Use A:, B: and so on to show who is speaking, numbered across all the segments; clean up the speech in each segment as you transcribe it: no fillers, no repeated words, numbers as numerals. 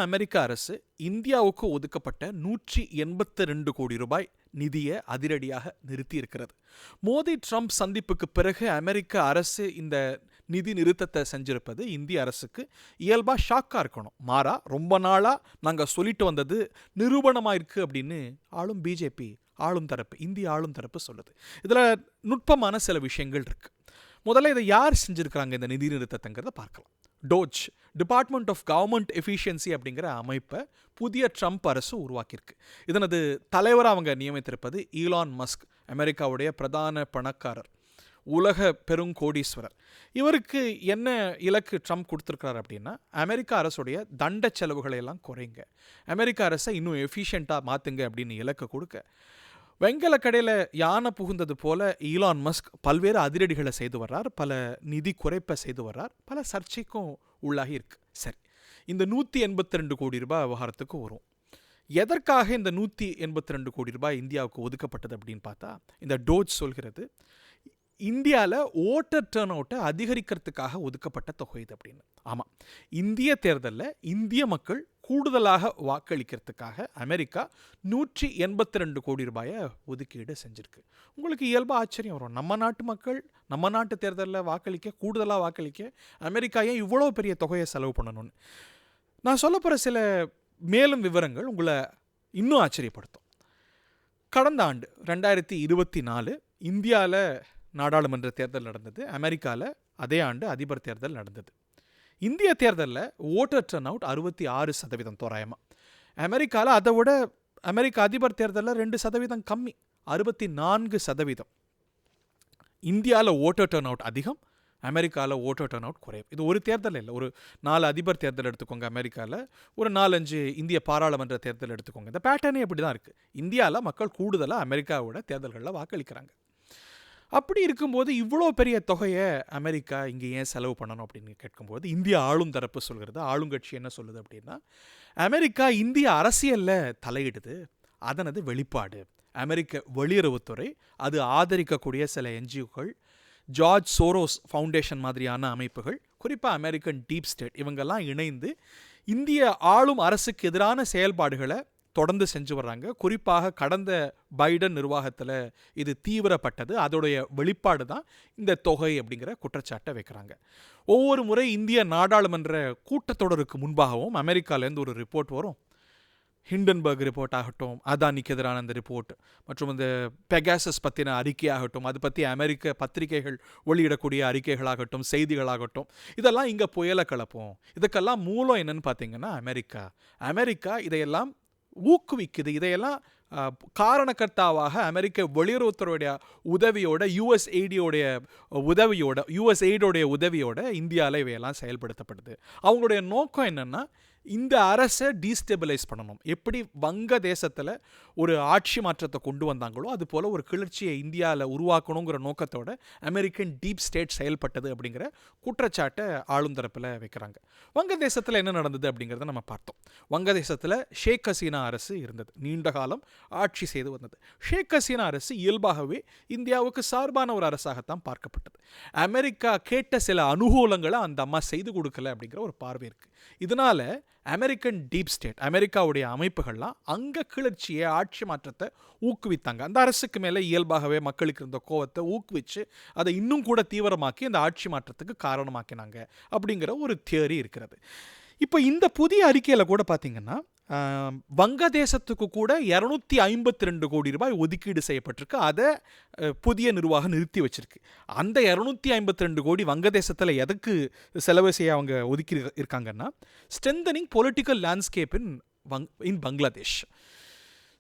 A: அமெரிக்க அரசு இந்தியாவுக்கு ஒதுக்கப்பட்ட 182 கோடி ரூபாய் நிதியை அதிரடியாக நிறுத்தி இருக்கிறது. மோடி ட்ரம்ப் சந்திப்புக்கு பிறகு அமெரிக்க அரசு இந்த நிதி நிறுத்தத்தை செஞ்சிருப்பது இந்திய அரசுக்கு இயல்பாக ஷாக்காக இருக்கணும். மாறா ரொம்ப நாளாக நாங்கள் சொல்லிட்டு வந்தது நிரூபணமாக இருக்குது அப்படின்னு பிஜேபி ஆளும் தரப்பு, இந்திய ஆளும் தரப்பு சொல்லுது. இதில் நுட்பமான சில விஷயங்கள் இருக்குது. முதல்ல இதை யார் செஞ்சுருக்கிறாங்க இந்த நிதி நிறுத்தத்தைங்கிறத பார்க்கலாம். DOGE, Department of Government Efficiency அப்படிங்கிற அமைப்பை புதிய ட்ரம்ப் அரசு உருவாக்கியிருக்கு. இதனது தலைவராக அவங்க நியமித்திருப்பது ஈலான் மஸ்க், அமெரிக்காவுடைய பிரதான பணக்காரர், உலக பெருங்கோடீஸ்வரர். இவருக்கு என்ன இலக்கு ட்ரம்ப் கொடுத்துருக்கிறார் அப்படின்னா, அமெரிக்க அரசுடைய தண்ட செலவுகளை எல்லாம் குறைங்க, அமெரிக்க அரசை இன்னும் எஃபிஷியண்ட்டாக மாற்றுங்க அப்படின்னு இலக்கு கொடுக்க, வெங்கல கடையில் யானை புகுந்தது போல ஈலான் மஸ்க் பல்வேறு அதிரடிகளை செய்து வர்றார், பல நிதி குறைப்பை செய்து வர்றார், பல சர்ச்சைக்கும் உள்ளாகி இருக்கு. சரி, இந்த 182 கோடி ரூபாய் விவகாரத்துக்கு வரும். எதற்காக இந்த 182 கோடி ரூபாய் இந்தியாவுக்கு ஒதுக்கப்பட்டது அப்படின்னு பார்த்தா, இந்த டோஜ் சொல்கிறது இந்தியாவில் ஓட்டர் டர்ன் அவுட்டை அதிகரிக்கிறதுக்காக ஒதுக்கப்பட்ட தொகை இது அப்படின்னு. ஆமாம், இந்திய தேர்தலில் இந்திய மக்கள் கூடுதலாக வாக்களிக்கிறதுக்காக அமெரிக்கா 182 கோடி ரூபாயை ஒதுக்கீடு செஞ்சுருக்கு. உங்களுக்கு இயல்பாக ஆச்சரியம் வரும், நம்ம நாட்டு மக்கள் நம்ம நாட்டு தேர்தலில் வாக்களிக்க, கூடுதலாக வாக்களிக்க அமெரிக்கா ஏன் இவ்வளோ பெரிய தொகையை செலவு பண்ணணும்னு. நான் சொல்ல போகிற சில மேலும் விவரங்கள் உங்களை இன்னும் ஆச்சரியப்படுத்தும். கடந்த ஆண்டு 2024 இந்தியாவில் நாடாளுமன்ற தேர்தல் நடந்தது, அமெரிக்காவில் அதே ஆண்டு அதிபர் தேர்தல் நடந்தது. இந்திய தேர்தலில் ஓட்டர் டர்ன் அவுட் 66% தோராயமாக. அமெரிக்காவில் அதை விட அமெரிக்க அதிபர் தேர்தலில் 2% கம்மி, 64%. இந்தியாவில் ஓட்டர் டர்ன் அவுட் அதிகம், அமெரிக்காவில் ஓட்டர் டர்ன் அவுட் குறைவு. இது ஒரு தேர்தல் இல்லை, ஒரு 4 அதிபர் தேர்தல் எடுத்துக்கோங்க அமெரிக்காவில், ஒரு 4-5 இந்திய பாராளுமன்ற தேர்தல் எடுத்துக்கோங்க. இந்த பேட்டர்னே இப்படி தான் இருக்குது. இந்தியாவில் மக்கள் கூடுதலாக அமெரிக்காவோட தேர்தல்களில் வாக்களிக்கிறாங்க. அப்படி இருக்கும்போது இவ்வளோ பெரிய தொகையை அமெரிக்கா இங்கே ஏன் செலவு பண்ணணும் அப்படின்னு கேட்கும்போது, இந்திய ஆளும் தரப்பு சொல்கிறது, ஆளுங்கட்சி என்ன சொல்லுது அப்படின்னா, அமெரிக்கா இந்திய அரசியலில் தலையிடுது, அதனது வெளிப்பாடு. அமெரிக்க வெளியுறவுத்துறை, அது ஆதரிக்கக்கூடிய சில என்ஜிஓக்கள், ஜார்ஜ் சோரோஸ் ஃபவுண்டேஷன் மாதிரியான அமைப்புகள், குறிப்பாக அமெரிக்கன் டீப் ஸ்டேட், இவங்கெல்லாம் இணைந்து இந்திய ஆளும் அரசுக்கு எதிரான செயல்பாடுகளை தொடர்ந்து செஞ்சு வர்றாங்க. குறிப்பாக கடந்த பைடன் நிர்வாகத்தில் இது தீவிரப்பட்டது, அதோடைய வெளிப்பாடு தான் இந்த தொகை அப்படிங்கிற குற்றச்சாட்டை வைக்கிறாங்க. ஒவ்வொரு முறை இந்திய நாடாளுமன்ற கூட்டத்தொடருக்கு முன்பாகவும் அமெரிக்காவிலேருந்து ஒரு ரிப்போர்ட் வரும். ஹிண்டன்பர்க் ரிப்போர்ட் ஆகட்டும், அதானிக்கு எதிரான அந்த ரிப்போர்ட், மற்றும் இந்த பெகாசஸ் பற்றின அறிக்கையாகட்டும், அது பற்றி அமெரிக்க பத்திரிகைகள் வெளியிடக்கூடிய அறிக்கைகளாகட்டும், செய்திகளாகட்டும், இதெல்லாம் இங்கே புயலை கிளப்போம். இதுக்கெல்லாம் மூலம் என்னன்னு பார்த்தீங்கன்னா அமெரிக்கா இதையெல்லாம் ஊக்குவிக்குது. இதையெல்லாம் காரணக்கர்த்தாவாக அமெரிக்க வெளியுறவுத்துறையுடைய உதவியோட, யுஎஸ்எய்டோடைய உதவியோட இந்தியாவில் இவையெல்லாம் செயல்படுத்தப்படுது. அவங்களுடைய நோக்கம் என்னென்னா, இந்த அரசை டீஸ்டெபிலைஸ் பண்ணணும். எப்படி வங்க தேசத்தில் ஒரு ஆட்சி மாற்றத்தை கொண்டு வந்தாங்களோ அது போல் ஒரு கிளர்ச்சியை இந்தியாவில் உருவாக்கணுங்கிற நோக்கத்தோட அமெரிக்கன் டீப் ஸ்டேட் செயல்பட்டது அப்படிங்கிற குற்றச்சாட்டை ஆளும் தரப்பில் வைக்கிறாங்க. வங்கதேசத்தில் என்ன நடந்தது அப்படிங்கிறத நம்ம பார்த்தோம். வங்கதேசத்தில் ஷேக் ஹசீனா அரசு இருந்தது, நீண்ட காலம் ஆட்சி செய்து வந்தது. ஷேக் ஹசீனா அரசு இயல்பாகவே இந்தியாவுக்கு சார்பான ஒரு அரசாகத்தான் பார்க்கப்பட்டது. அமெரிக்கா கேட்ட சில அனுகூலங்களை அந்த அம்மா செய்து கொடுக்கல அப்படிங்கிற ஒரு பார்வை இருக்குது. இதனால் அமெரிக்கன் டீப் ஸ்டேட், அமெரிக்காவுடைய அமைப்புகள்லாம் அங்கே கிளர்ச்சியை, ஆட்சி மாற்றத்தை ஊக்குவித்தாங்க. அந்த அரசுக்கு மேலே இயல்பாகவே மக்களுக்கு இருந்த கோவத்தை ஊக்குவிச்சு அதை இன்னும் கூட தீவிரமாக்கி அந்த ஆட்சி மாற்றத்துக்கு காரணமாக்கினாங்க அப்படிங்கிற ஒரு தியரி இருக்கிறது. இப்போ இந்த புதிய அறிக்கையில் கூட பார்த்தீங்கன்னா, வங்கதேசத்துக்கு கூட 252 கோடி ரூபாய் ஒதுக்கீடு செய்யப்பட்டிருக்கு. அதை புதிய நிர்வாகம் நிறுத்தி வச்சிருக்கு. அந்த 252 கோடி வங்கதேசத்தில் எதுக்கு செலவு செய்ய அவங்க ஒதுக்கி இருக்காங்கன்னா, ஸ்ட்ரென்தனிங் பொலிட்டிக்கல் லேண்ட்ஸ்கேப் இன் பங்களாதேஷ்.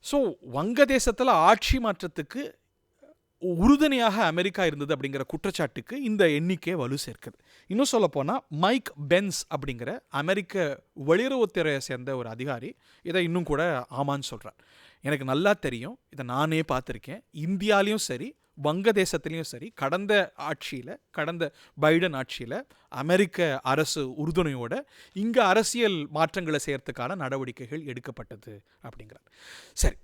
A: ஸோ வங்கதேசத்தில் ஆட்சி மாற்றத்துக்கு உறுதுணையாக அமெரிக்கா இருந்தது அப்படிங்கிற குற்றச்சாட்டுக்கு இந்த எண்ணிக்கை வலு சேர்க்குது. இன்னும் சொல்ல போனால் மைக் பென்ஸ் அப்படிங்கிற அமெரிக்க வெளியுறவுத்துறையை சேர்ந்த ஒரு அதிகாரி இதை இன்னும் கூட ஆமான்னு சொல்கிறார். எனக்கு நல்லா தெரியும், இதை நானே பார்த்துருக்கேன். இந்தியாலையும் சரி வங்கதேசத்துலேயும் சரி கடந்த பைடன் ஆட்சியில் அமெரிக்க அரசு உறுதுணையோட இங்கே அரசியல் மாற்றங்களை செய்யறதுக்கான நடவடிக்கைகள் எடுக்கப்பட்டது அப்படிங்கிறார். சரி,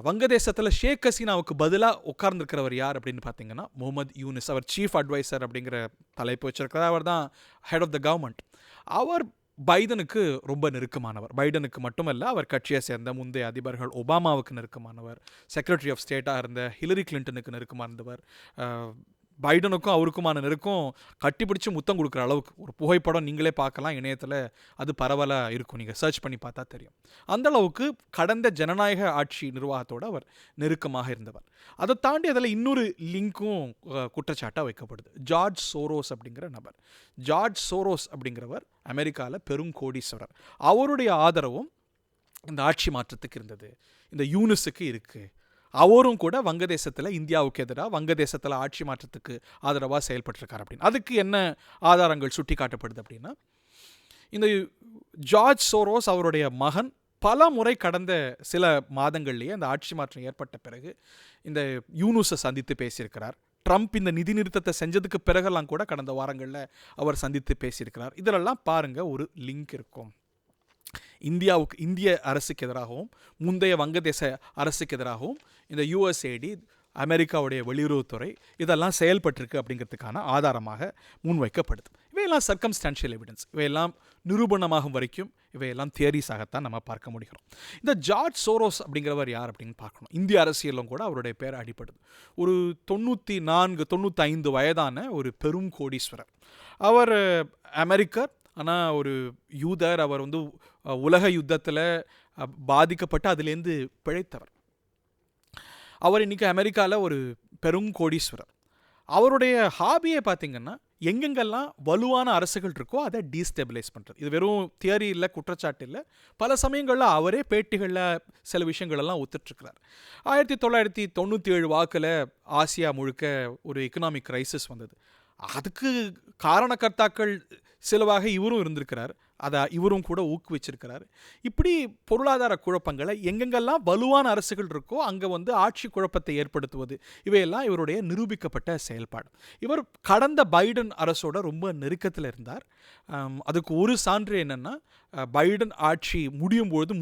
A: வங்கதேசத்தில் ஷேக் ஹசீனாவுக்கு பதிலாக உட்கார்ந்துருக்கிறவர் யார் அப்படின்னு பார்த்தீங்கன்னா முகமது யூனிஸ். அவர் சீஃப் அட்வைசர் அப்படிங்கிற தலைப்பு வச்சிருக்கிறார். அவர் தான் ஹெட் ஆஃப் த கவர்மெண்ட். அவர் பைடனுக்கு ரொம்ப நெருக்கமானவர். பைடனுக்கு மட்டுமல்ல, அவர் கட்சியை சேர்ந்த முந்தைய அதிபர்கள் ஒபாமாவுக்கு நெருக்கமானவர், செக்ரட்டரி ஆஃப் ஸ்டேட்டாக இருந்த ஹிலரி கிளின்டனுக்கு நெருக்கமானவர். பைடனுக்கும் அவருக்குமான நெருக்கம் கட்டிப்பிடிச்சு முத்தம் கொடுக்குற அளவுக்கு ஒரு புகைப்படம் நீங்களே பார்க்கலாம் இணையத்தில், அது பரவலாக இருக்கும், நீங்கள் சர்ச் பண்ணி பார்த்தா தெரியும். அந்த அளவுக்கு கடந்த ஜனநாயக ஆட்சி நிர்வாகத்தோடு அவர் நெருக்கமாக இருந்தவர். அதை தாண்டி அதில் இன்னொரு லிங்க்கும் குற்றச்சாட்டாக வைக்கப்படுது. ஜார்ஜ் சோரோஸ் அப்படிங்கிற நபர். ஜார்ஜ் சோரோஸ் அப்படிங்கிறவர் அமெரிக்காவில் பெருங்கோடீஸ்வரர். அவருடைய ஆதரவும் இந்த ஆட்சி மாற்றத்துக்கு இருந்தது, இந்த யூனிஸுக்கு இருக்குது. அவரும் கூட வங்கதேசத்தில் இந்தியாவுக்கு எதிராக வங்கதேசத்தில் ஆட்சி மாற்றத்துக்கு ஆதரவாக செயல்பட்டிருக்கார் அப்படின்னு. அதுக்கு என்ன ஆதாரங்கள் சுட்டி காட்டப்படுது அப்படின்னா, இந்த ஜார்ஜ் சோரோஸ் அவருடைய மகன் பல முறை கடந்த சில மாதங்கள்லேயே அந்த ஆட்சி மாற்றம் ஏற்பட்ட பிறகு இந்த யூனுஸை சந்தித்து பேசியிருக்கிறார். ட்ரம்ப் இந்த நிதி நிறுத்தத்தை செஞ்சதுக்கு பிறகெல்லாம் கூட கடந்த வாரங்களில் அவர் சந்தித்து பேசியிருக்கிறார். இதிலெல்லாம் பாருங்கள், ஒரு லிங்க் இருக்கும். இந்திய அரசுக்கு எதிராகவும் முந்தைய வங்கதேச அரசுக்கு எதிராகவும் இந்த யுஎஸ்ஏடி, அமெரிக்காவுடைய வெளியுறவுத்துறை இதெல்லாம் செயல்பட்டிருக்கு அப்படிங்கிறதுக்கான ஆதாரமாக முன்வைக்கப்படுது. இவையெல்லாம் சர்க்கம்ஸ்டான்ஷியல் எவிடன்ஸ், இவையெல்லாம் நிரூபணமாகும் வரைக்கும் இவையெல்லாம் தியரிஸாகத்தான் நம்ம பார்க்க முடிகிறோம். இந்த ஜார்ஜ் சோரோஸ் அப்படிங்கிறவர் யார் அப்படின்னு பார்க்கணும். இந்திய அரசியலும் கூட அவருடைய பேர் அடிப்படுது. ஒரு 94-95 வயதான ஒரு பெரும் கோடீஸ்வரர். அவர் அமெரிக்கர், ஆனால் ஒரு யூதர். அவர் உலக யுத்தத்தில் பாதிக்கப்பட்டு அதுலேருந்து பிழைத்தவர். அவர் இன்றைக்கி அமெரிக்காவில் ஒரு பெருங்கோடீஸ்வரர். அவருடைய ஹாபியை பார்த்திங்கன்னா, எங்கெங்கெல்லாம் வலுவான அரசுகள் இருக்கோ அதை டீஸ்டெபிலைஸ் பண்ணுறது. இது வெறும் தியரி இல்லை, குற்றச்சாட்டு இல்லை. பல சமயங்களில் அவரே பேட்டிகளில் சில விஷயங்களெல்லாம் ஒத்துட்ருக்கிறார். 1997 வாக்கில் ஆசியா முழுக்க ஒரு எக்கனாமிக் கிரைசிஸ் வந்தது. அதுக்கு காரணக்கர்த்தாக்கள் சிலவாக இவரும் இருந்திருக்கிறார். அதை இவரும் கூட ஊக்குவிச்சிருக்கிறார். இப்படி பொருளாதார குழப்பங்களை எங்கெங்கெல்லாம் வலுவான அரசுகள் இருக்கோ அங்கே ஆட்சி குழப்பத்தை ஏற்படுத்துவது, இவையெல்லாம் இவருடைய நிரூபிக்கப்பட்ட செயல்பாடு. இவர் கடந்த பைடன் அரசோட ரொம்ப நெருக்கத்தில் இருந்தார். அதுக்கு ஒரு சான்று என்னென்னா, பைடன் ஆட்சி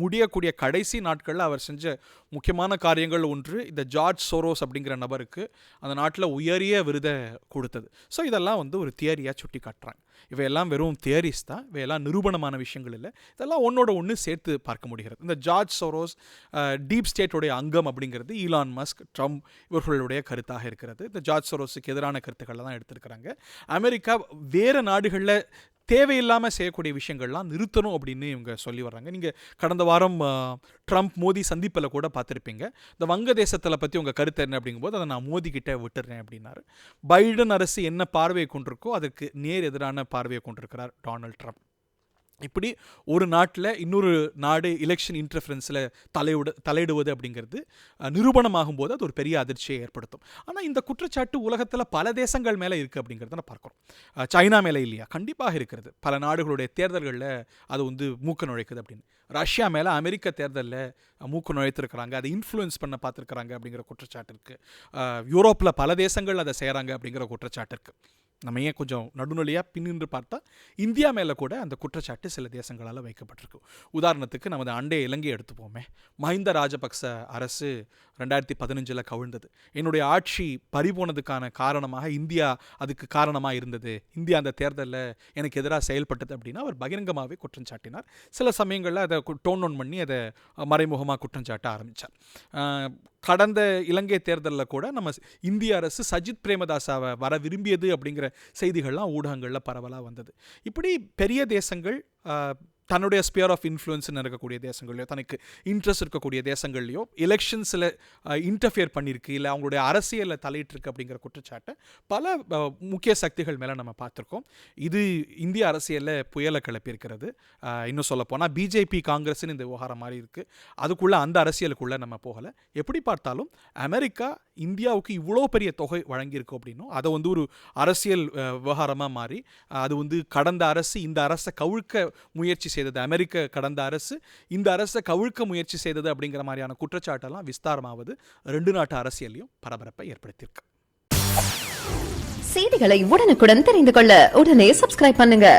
A: முடியக்கூடிய கடைசி நாட்களில் அவர் செஞ்ச முக்கியமான காரியங்கள் ஒன்று, இந்த ஜார்ஜ் சோரோஸ் அப்படிங்கிற நபருக்கு அந்த நாட்டில் உயரிய விருதை கொடுத்தது. ஸோ இதெல்லாம் ஒரு தியரியாக சுட்டி காட்டுறாங்க. இவையெல்லாம் வெறும் தியரிஸ் தான், இவையெல்லாம் நிரூபணமான விஷயங்கள் இல்லை. இதெல்லாம் ஒன்றோட ஒன்று சேர்த்து பார்க்க முடிகிறது. இந்த ஜார்ஜ் சோரோஸ் டீப் ஸ்டேட்டுடைய அங்கம் அப்படிங்கிறது ஈலான் மஸ்க், ட்ரம்ப் இவர்களுடைய கருத்தாக இருக்கிறது. இந்த ஜார்ஜ் சோரோஸுக்கு எதிரான கருத்துக்களை தான் எடுத்திருக்கிறாங்க. அமெரிக்கா வேறு நாடுகளில் தேவையில்லாமல் செய்யக்கூடிய விஷயங்கள்லாம் நிறுத்தணும் அப்படின்னு இவங்க சொல்லி வர்றாங்க. நீங்கள் கடந்த வாரம் ட்ரம்ப் மோடி சந்திப்பில் கூட பார்த்துருப்பீங்க. இந்த வங்கதேசத்தில் பற்றி உங்கள் கருத்து என்ன அப்படிங்கும்போது, அதை நான் மோடிக்கிட்ட விட்டுறேன் அப்படின்னாரு. பைடன் அரசு என்ன பார்வையை கொண்டிருக்கோ அதற்கு நேர் எதிரான பார்வையை கொண்டிருக்கிறார் டொனால்ட் ட்ரம்ப். இப்படி ஒரு நாட்டில் இன்னொரு நாடு எலெக்ஷன் இன்டர்ஃபரன்ஸில் தலையிடுவது அப்படிங்கிறது நிரூபணமாகும் போது அது ஒரு பெரிய அதிர்ச்சியை ஏற்படுத்தும். ஆனால் இந்த குற்றச்சாட்டு உலகத்தில் பல தேசங்கள் மேலே இருக்குது அப்படிங்கிறத நான் பார்க்குறோம். சைனா மேலே இல்லையா? கண்டிப்பாக இருக்கிறது. பல நாடுகளுடைய தேர்தல்களில் அது மூக்க நுழைக்குது அப்படின்னு. ரஷ்யா மேலே அமெரிக்க தேர்தலில் மூக்க நுழைத்திருக்கிறாங்க, அதை இன்ஃப்ளூயன்ஸ் பண்ண பார்த்துருக்குறாங்க அப்படிங்கிற குற்றச்சாட்டு இருக்குது. யூரோப்பில் பல தேசங்கள் அதை செய்கிறாங்க அப்படிங்கிற குற்றச்சாட்டு இருக்குது. நம்ம ஏன் கொஞ்சம் நடுநிலையாக பின்னின்று பார்த்தா இந்தியா மேலே கூட அந்த குற்றச்சாட்டு சில தேசங்களால் வைக்கப்பட்டிருக்கு. உதாரணத்துக்கு நமது அண்டைய இலங்கை எடுத்துப்போமே. மஹிந்த ராஜபக்ச அரசு 2015 கவிழ்ந்தது. என்னுடைய ஆட்சி பறிபோனதுக்கான காரணமாக இந்தியா அதுக்கு காரணமாக இருந்தது, இந்தியா அந்த தேர்தலில் எனக்கு எதிராக செயல்பட்டது அப்படின்னு அவர் பகிரங்கமாகவே குற்றம் சாட்டினார். சில சமயங்களில் அதை டோன் ஒன் பண்ணி அதை மறைமுகமாக குற்றம் சாட்ட ஆரம்பித்தார். கடந்த இலங்கை தேர்தலில் கூட நம்ம இந்திய அரசு சஜித் பிரேமதாசாவை வர விரும்பியது அப்படிங்கிற செய்திகள்லாம் ஊடகங்களில் பரவலாக வந்தது. இப்படி பெரிய தேசங்கள் தன்னுடைய ஸ்பியர் ஆஃப் இன்ஃப்ளூயன்ஸ்னு இருக்கக்கூடிய தேசங்கள்லையோ, தனக்கு இன்ட்ரெஸ்ட் இருக்கக்கூடிய தேசங்கள்லையோ எலெக்ஷன்ஸில் இன்டர்ஃபியர் பண்ணியிருக்கு, இல்லை அவங்களுடைய அரசியலில் தலையிட்டிருக்கு அப்படிங்கிற குற்றச்சாட்டை பல முக்கிய சக்திகள் மேலே நம்ம பார்த்துருக்கோம். இது இந்திய அரசியலில் புயலை கிளப்பியிருக்கிறது. இன்னும் சொல்லப்போனால் பிஜேபி காங்கிரஸ்ன்னு இந்த விவகாரம் மாதிரி இருக்குது. அதுக்குள்ளே அந்த அரசியலுக்குள்ளே நம்ம போகலை. எப்படி பார்த்தாலும் அமெரிக்கா இந்தியாவுக்கு இவ்வளோ பெரிய தொகை வழங்கியிருக்கோம் அப்படின்னும் அதை ஒரு அரசியல் விவகாரமாக மாறி அது கடந்த அரசு இந்த அரசை கவிழ்க்க முயற்சி செய்தது, அமெரிக்க கடந்த அரசு இந்த அரசை கவிழ்க்க முயற்சி செய்தது அப்படிங்கிற மாதிரியான குற்றச்சாட்டெல்லாம் விஸ்தாரமாவது 2 நாட்டு அரசியலையும் பரபரப்பை ஏற்படுத்தியிருக்கு.
B: செய்திகளை உடனுக்குடன் தெரிந்து கொள்ள உடனே சப்ஸ்கிரைப் பண்ணுங்க.